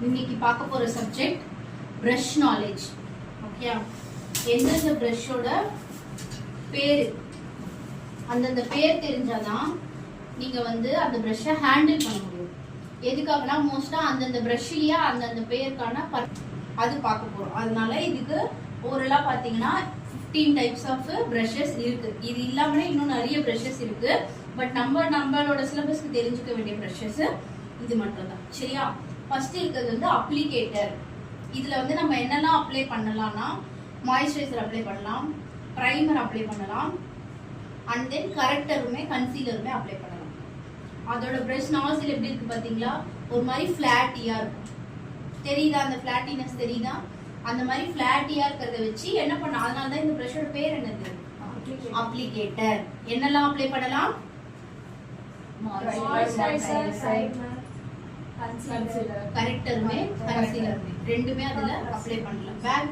இன்னைக்கு பார்க்க போற சப்ஜெக்ட் பிரஷ் நாலேஜ். ஓகே, எந்தெந்த பிரஷோட பேரு அந்தந்த பேர் தெரிஞ்சாதான் நீங்க வந்து அந்த பிரஷ்ஷை ஹேண்டில் பண்ண முடியும். எதுக்காகனா மோஸ்டா அந்தந்த பிரஷ்லயே அந்தந்த பேருக்கான அது பார்க்க போறோம். அதனால இதுக்கு ஓரலா பாத்தீங்கன்னா 15 டைப்ஸ் ஆஃப் பிரஷஸ் இருக்கு. இது இல்லாமலே இன்னும் நிறைய பிரஷஸ் இருக்கு. பட் நம்மளோட சிலபஸ்க்கு தெரிஞ்சுக்க வேண்டிய பிரஷஸ் இது மட்டும் தான். சரியா? ஃபர்ஸ்ட் இருக்கிறது வந்து அப்ளிகேட்டர். இதுல வந்து நம்ம என்னெல்லாம் அப்ளை பண்ணலாம்னா மாய்ஸ்சரைசர் அப்ளை பண்ணலாம், பிரைமர் அப்ளை பண்ணலாம், அண்ட் தென் கரெக்டருமே கன்சீலருமே அப்ளை பண்ணலாம். அதோட பிரஷ் நாசில் எப்படி இருக்கு பாத்தீங்களா? ஒரு மாதிரி ஃபிளாட்டியா இருக்கும். தெரியுதா? அந்த ஃபிளாட்டினஸ் தெரியுதா? அந்த மாதிரி ஃபிளாட்டியா இருக்கிறத வச்சு என்ன பண்ண, அதனால தான் இந்த பிரஷோட பேர் என்னது? அப்ளிகேட்டர். என்னெல்லாம் அப்ளை பண்ணலாம்? கரெக்டருமே கன்சீலருமே ரெண்டுமே அதுல அப்ளை பண்ணலாம். பேக்